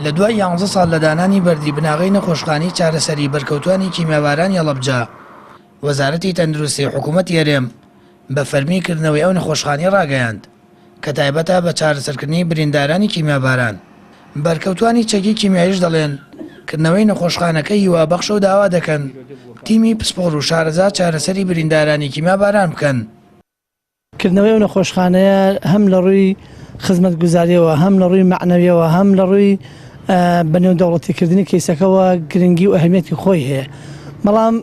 لە دوای 11 ساڵ لە دانانی بەردی بناغی نەخۆشخانەی چارەسەری بەرکەوتوانی کیمیابارانی هەڵەبجە، وەزارەتی تەندروستی حکوومەت هێرێم بە فەرمیکردنەوەی ئەو نەخۆشخانەی ڕاگەیاند کە تایبەتە بە چارەسەرکردنی بریندارانی کیمیاباران. بەرکەوتوانی چەکی کیمیاییش دەڵێن کردنەوەی نەخۆشخانەکەی هیوابەخشە و داوا دەکەن تیمی پسپۆڕ و شارەزا چارەسەری بریندارانی کیمیاباران بکەن. کردنەوەی ئەو نەخۆشخانەیە هەم لە ڕووی خزمەتگوزاریەوە، هەم لە ڕووی معنەویەوە، هەم لە ڕووی بەنێودەوڵەتیکردنی کەیسەکەەوە گرنگی و ئەهمیەتی خۆی هەیە. بەڵام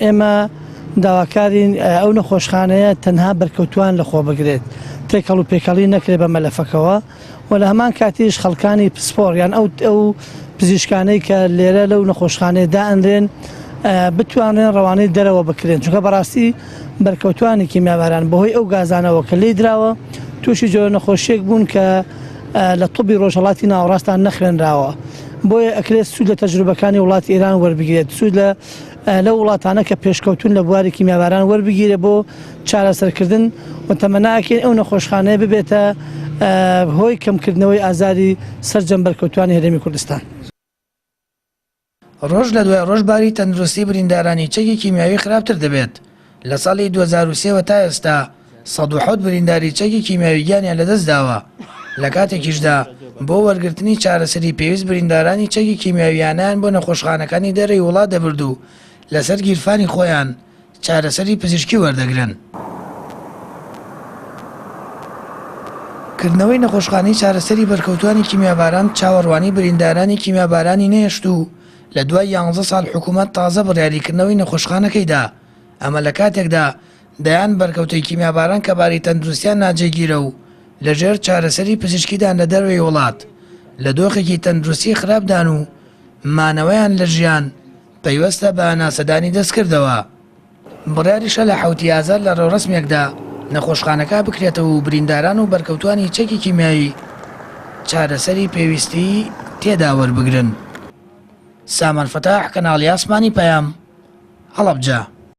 ئێمە داواکارین ئەو نەخۆشخانەیە تەنها بەرکەوتوان لەخۆ بگرێت، تێکەڵ و پێکەڵی نەکرێت بە مەلەفەکەوە و لە هەمان کاتیش خەڵکانی پسپۆڕ یان ئەو پزیشکانەی کە لێرە لەو نەخۆشخانەیەدا ئەنرێن بتوانێن ڕەوانەی دەرەوە بکرێن، چونکە بەڕاستی بەرکەوتوانی کیمیاباران بەهۆی ئەو گازانەوە کە لێی درراوە تووشی جۆرە نەخۆشیێک بوون کە لە توبی ڕۆژهەڵاتی ناوەڕاستان نەخوێنراوە. بۆیە ئەکرێت سوود لە تەجروبەکانی وڵاتی ئێران وەربگرێت، سوود لە وڵاتانە کە پێشکەوتون لە بواری کیمیاباران وەربگیرێ بۆ چارەسەرکردن و تەمەناکەین ئەو نەخۆشخانەیە ببێتە هۆی کەمکردنەوەی ئازاری سەرجەم بەرکەوتوانی هەرێمی کوردستان. ڕۆژ لە دوای ڕۆژباری تەندروستی بریندارانی چەکی کیمیاوی خراپتر دەبێت. لە ساڵی 2023 تا ئێستا 107 برینداری چەکی کیمیاوییانیان لەدەست داوە. لە کاتێکیشدا بۆ وەرگرتنی چارەسەری پێویست بریندارانی چەکی کیمیاویانیان بۆ نەخۆشخانەکانی دەرەی وڵات دەبرد و لەسەر گیرفانی خۆیان چارەسەری پزیشکی وەردەگرن. کردنەوەی نەخۆشخانەی چارەسەری بەرکەوتوانی کیمیاباران چاوەڕوانی بریندارانی کیمیابارانی نێشت و لە دوای 11 ساڵ حکوومەت تازە بڕیاریکردنەوەی نەخۆشخانەکەیدا. ئەمە لە کاتێکدا دەیان بەرکەوتەی کیمیاباران کە باری تەندروستیان ناجێگیرە و لەژێر چارەسەری پزیشکیدان لە دەروی وڵات لە دۆخێکی تەندروستی خراپدان و مانەوەیان لە ژیان پەیوەستە بە ناسەدانی دەستکردەوە. بڕیاریشە لە 7 ئازار لە ڕێوڕسمێکدا نەخۆشخانەکە بکرێتەوە و برینداران و بەرکەوتوانی چەکی کیمیایی چارەسەری پێویستی تێدا وەربگرن. سامان فەتاح، کەناڵی ئاسمانی پەیام، هەڵەبجە.